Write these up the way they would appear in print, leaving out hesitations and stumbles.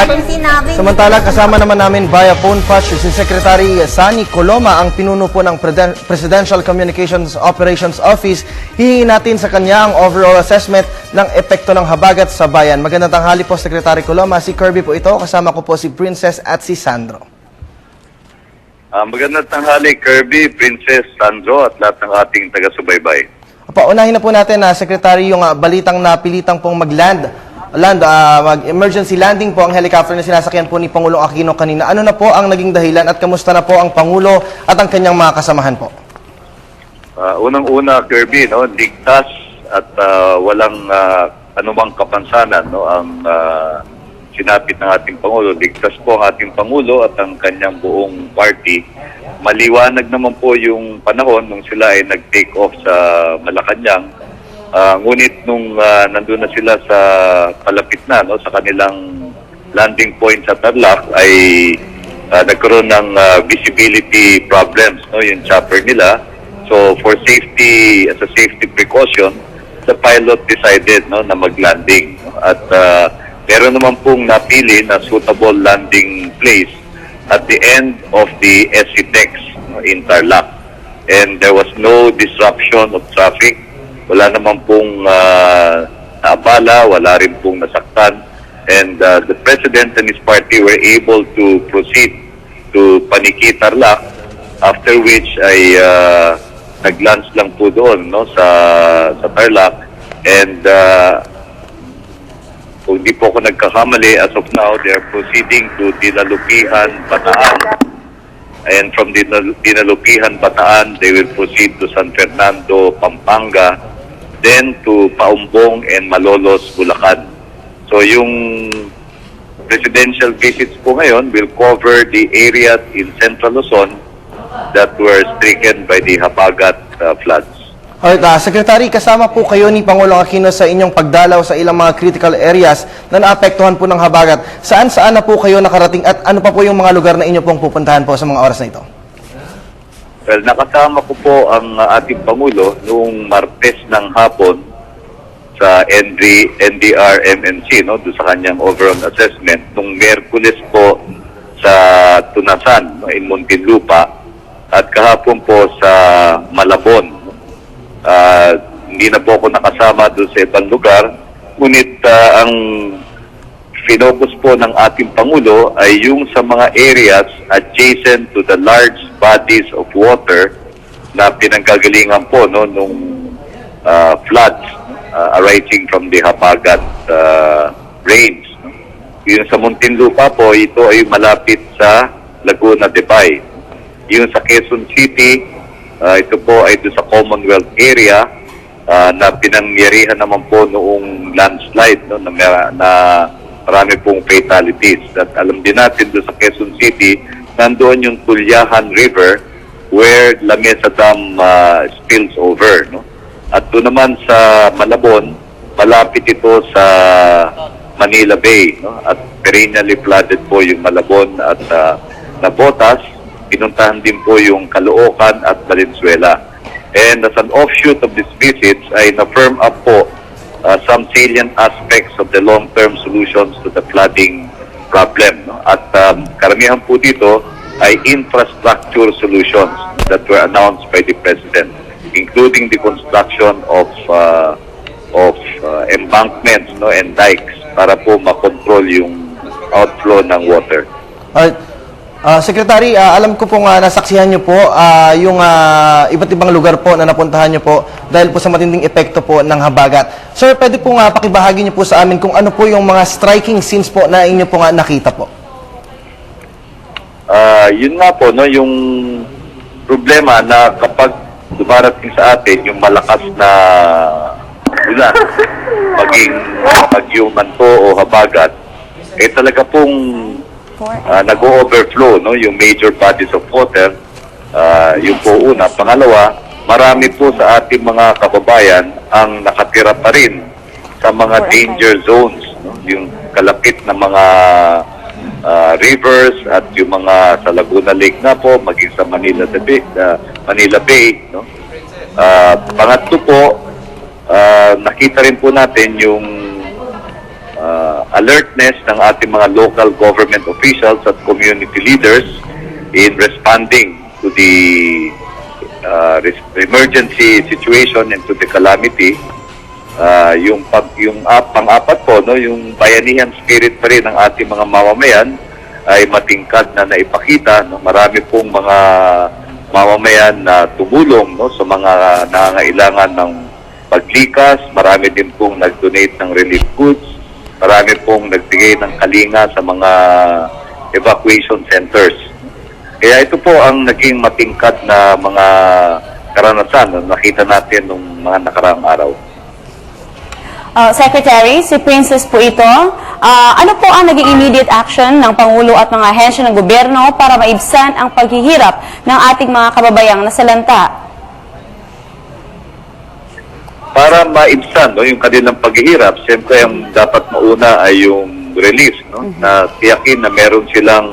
Samantala, kasama naman namin via phone patch si Secretary Sani Coloma, ang pinuno po ng Presidential Communications Operations Office. Hihingi natin sa kanya ang overall assessment ng epekto ng habagat sa bayan. Magandang tanghali po, Secretary Coloma. Si Kirby po ito. Kasama ko po si Princess at si Sandro. Magandang tanghali, Kirby, Princess, Sandro at lahat ng ating taga-subaybay. Paunahin na po natin, Secretary, yung balitang napilitang pong mag-emergency landing po ang helicopter na sinasakyan po ni Pangulong Aquino kanina. Ano na po ang naging dahilan at kamusta na po ang Pangulo at ang kanyang mga kasamahan po? Unang-una, Kirby, ligtas at walang anumang kapansanan ang sinapit ng ating Pangulo. Ligtas po ang ating Pangulo at ang kanyang buong party. Maliwanag naman po yung panahon nung sila ay nag-take off sa Malacanang. Ngunit nung nandun na sila sa palapit na sa kanilang landing point sa Tarlac ay nagkaroon ng visibility problems yung chopper nila. So for safety, as a safety precaution, the pilot decided na mag-landing. At meron naman pong napili na suitable landing place at the end of the SCTEX in Tarlac. And there was no disruption of traffic. Wala naman pong naabala, wala rin pong nasaktan. And the President and his party were able to proceed to Paniqui, Tarlac, after which ay nag-lunch lang po doon sa Tarlac. And kung di po ako nagkakamali, as of now, they are proceeding to Dinalupihan, Bataan. And from Dinalupihan, Bataan, they will proceed to San Fernando, Pampanga, then to Paumbong and Malolos, Bulacan. So yung presidential visits po ngayon will cover the areas in Central Luzon that were stricken by the habagat floods. Alright, Secretary, kasama po kayo ni Pangulong Aquino sa inyong pagdalaw sa ilang mga critical areas na naapektuhan po ng habagat. Saan-saan na po kayo nakarating at ano pa po yung mga lugar na inyo pong pupuntahan po sa mga oras na ito? Well, nakasama ko po ang ating Pangulo noong Martes ng hapon sa NDR-MNC, doon sa kanyang overall assessment. Noong Miyerkules po sa Tunasan, in Muntinlupa, at kahapon po sa Malabon. Hindi na po ako nakasama doon sa ibang lugar, ngunit ang finokus po ng ating Pangulo ay yung sa mga areas adjacent to the large bodies of water na pinanggagalingan po nung floods arising from the habagat rains. Yung sa Muntinlupa po, ito ay malapit sa Laguna de Bay. Yung sa Quezon City, ito po ay doon sa Commonwealth area na pinangyarihan naman po noong landslide na marami pong fatalities. At alam din natin doon sa Quezon City, nandoon yung Tulyahan River where Lamesa Dam spills over. At doon naman sa Malabon, malapit ito sa Manila Bay. At perennially flooded po yung Malabon at Navotas. Pinuntahan din po yung Caloocan at Valenzuela. And as an offshoot of these visits, ay na-firm up po some salient aspects of the long-term solutions to the flooding problem. At karamihan po dito ay infrastructure solutions that were announced by the President, including the construction of embankments and dikes para po makontrol yung outflow ng water. Secretary, alam ko pong nasaksihan nyo po yung iba't ibang lugar po na napuntahan nyo po dahil po sa matinding epekto po ng habagat. Sir, pwede pong pakibahagi nyo po sa amin kung ano po yung mga striking scenes po na inyo po nakita po? Yun nga po, yung problema na kapag dumarating sa atin yung malakas na ulan, maging bagyo man po o habagat, talaga pong nag-overflow yung major bodies of water. Yung po una. Pangalawa, marami po sa ating mga kababayan ang nakatira pa rin sa mga danger zones, yung kalapit na mga rivers at yung mga sa Laguna Lake na po, maging sa Manila Bay. Pangatlo po, nakita rin po natin yung alertness ng ating mga local government officials at community leaders in responding to the emergency situation and to the calamity. Pang-apat po, no, yung bayanihan spirit pa rin ng ating mga mamamayan ay matingkad na naipakita. No? Marami pong mga mamamayan na tumulong, no, sa mga nangangailangan ng paglikas. Marami din pong nag-donate ng relief goods. Marami pong nagbigay ng kalinga sa mga evacuation centers. Kaya ito po ang naging matingkad na mga karanasan na nakita natin nung mga nakaraang araw. Secretary, si Princess po ito. Ano po ang naging immediate action ng Pangulo at mga ahensya ng gobyerno para maibsan ang paghihirap ng ating mga kababayang nasalanta? Para maibsan, no, yung kanilang paghihirap, siyempre ang dapat mauna ay yung relief, no, na tiyakin na meron silang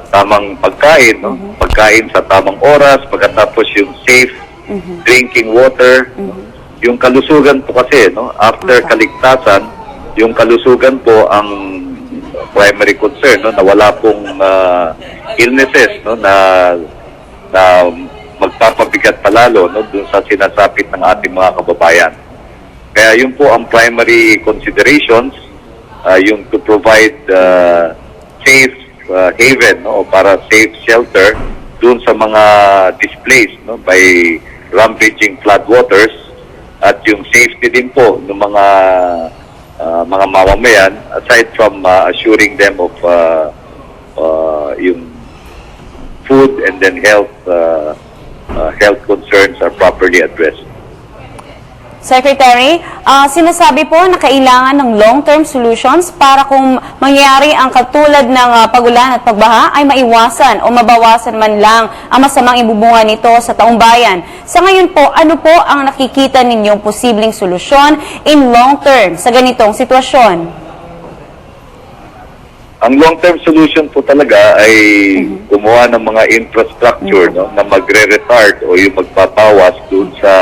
tamang pagkain, no, pagkain sa tamang oras, pagkatapos yung safe drinking water. Yung kalusugan po kasi, no, after kaligtasan, yung kalusugan po ang primary concern, no, na wala pong illnesses, no, na magpapabigat palalo, no, dun sa sinasapit ng ating mga kababayan. Kaya yun po ang primary considerations, yung to provide safe haven, no, o para safe shelter dun sa mga displaced, no, by rampaging floodwaters, at yung safety din po ng mga mamamayan, aside from assuring them of yung food and then health concerns are properly addressed. Secretary, sinasabi po na kailangan ng long-term solutions para kung mangyari ang katulad ng pagulan at pagbaha ay maiwasan o mabawasan man lang ang masamang ibubunga nito sa taong bayan. Sa ngayon po, ano po ang nakikita ninyong posibleng solusyon in long-term sa ganitong sitwasyon? Ang long-term solution po talaga ay gumawa ng mga infrastructure, no, na magre-retard o yung magpapawas dun sa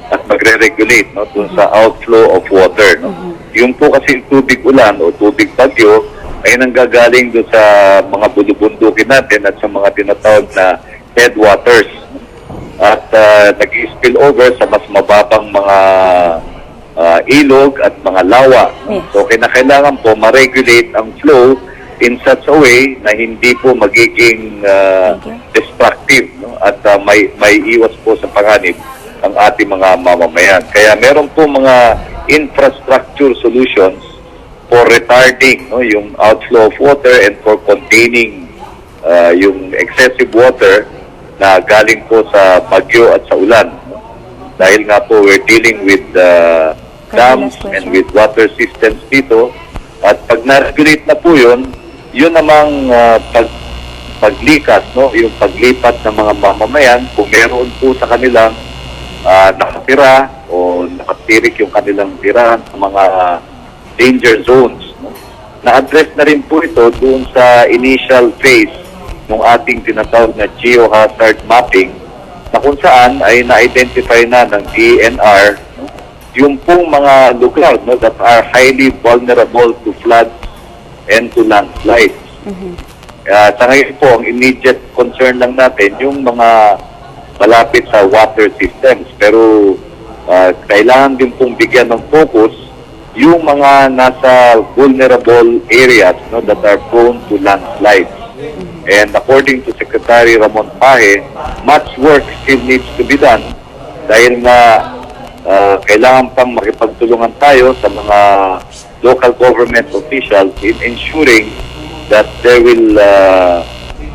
at magre-regulate, no, dun sa outflow of water. No. Yung po kasi tubig ulan o tubig bagyo ay nanggagaling dun sa mga bulubundukin natin at sa mga tinatawag na headwaters. At nag-spill over sa mas mababang mga ilog at mga lawa. No. So kinakailangan po ma-regulate ang flow in such a way na hindi po magiging destructive, no, at may iwas po sa panganib ang ating mga mamamayan. Kaya meron po mga infrastructure solutions for retarding, no, yung outflow of water and for containing yung excessive water na galing po sa bagyo at sa ulan. No? Dahil nga po we're dealing with dams and with water systems dito, at pag na-regulate na po yun namang paglikas, no, yung paglipat ng mga mamamayan kung meron po sa kanilang nakatira o nakatirik yung kanilang tirahan sa mga danger zones. No? Na-address na rin po ito doon sa initial phase ng ating tinatawag na geohazard mapping, na kung saan ay na-identify na ng DENR, no, yung pong mga lugar, no, that are highly vulnerable to floods and to landslides. Sa ngayon po, ang immediate concern lang natin yung mga malapit sa water systems, pero kailangan din pong bigyan ng focus yung mga nasa vulnerable areas, no, that are prone to landslides. And according to Secretary Ramon Pahe, much work still needs to be done dahil nga kailangan pang makipagtulungan tayo sa mga local government officials in ensuring that there will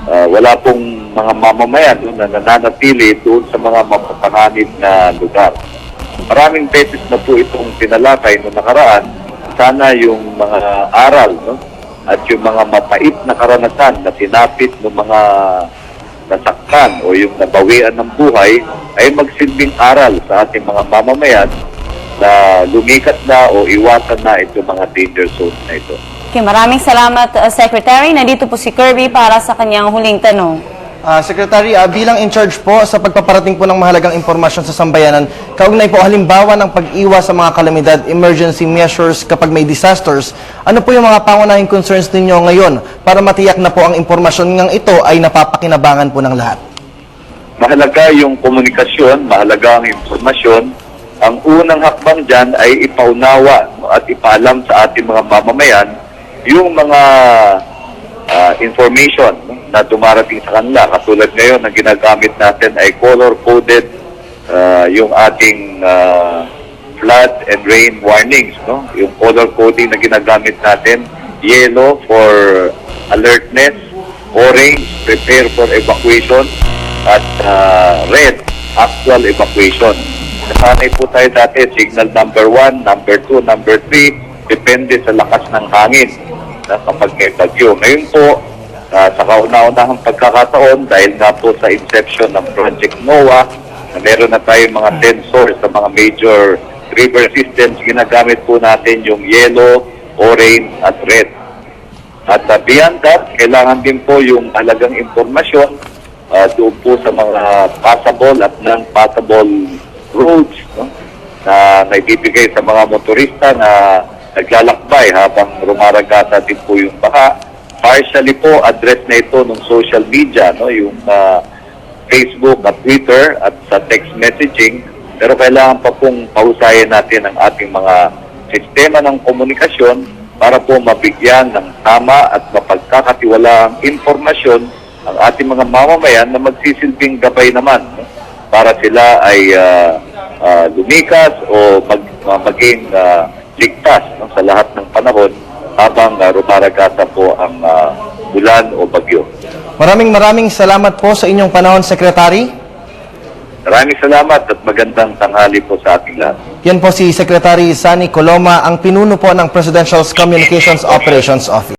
wala pong mga mamamayan, no, na nananatili doon sa mga mapapanganib na lugar. Maraming beses na po itong tinalakay noong nakaraan. Sana yung mga aral, no, at yung mga mapait na karanasan na sinapit ng mga nasaktan o yung nabawian ng buhay ay magsilbing aral sa ating mga mamamayan na lumikat na o iwasan na itong mga danger zones na ito. Okay, maraming salamat, Secretary. Nandito po si Kirby para sa kanyang huling tanong. Secretary, bilang in charge po sa pagpaparating po ng mahalagang impormasyon sa sambayanan, kaugnay po halimbawa ng pag-iwas sa mga kalamidad, emergency measures kapag may disasters, ano po yung mga pangunahing concerns ninyo ngayon para matiyak na po ang impormasyon ngang ito ay napapakinabangan po ng lahat? Mahalaga yung komunikasyon, mahalaga ang informasyon. Ang unang hakbang dyan ay ipaunawa at ipaalam sa ating mga mamamayan yung mga information na dumarating sa kanila. Katulad ngayon, ang ginagamit natin ay color-coded yung ating flood and rain warnings. No? Yung color coding na ginagamit natin, yellow for alertness, orange, prepare for evacuation, at red, actual evacuation. Nasanay po tayo dati, signal number 1, number 2, number 3, depende sa lakas ng hangin na kapag may bagyo. Ngayon po, sa kauna-unahang pagkakataon, dahil nga po sa inception ng Project NOAA, na meron na tayong mga sensors sa mga major river systems, ginagamit po natin yung yellow, orange, at red. At beyond that, kailangan din po yung halagang impormasyon doon po sa mga passable at non-passable roads, no? Na naibibigay sa mga motorista na naglalakbay habang rumaragata din po yung baha. Partially po, address na ito ng social media, no? Yung Facebook at Twitter at sa text messaging. Pero kailangan pa pong pahusayan natin ang ating mga sistema ng komunikasyon para po mabigyan ng tama at mapagkakatiwalaang impormasyon ang ating mga mamamayan na magsisilbing gabay naman, no? Para sila ay lumikas o maging ligtas, no? Sa lahat ng panahon habang rumaragata po ang ulan o bagyo. Maraming salamat po sa inyong panahon, Secretary. Maraming salamat at magandang tanghali po sa ating lahat. Yan po si Secretary Sunny Coloma, ang pinuno po ng Presidential Communications Operations Office.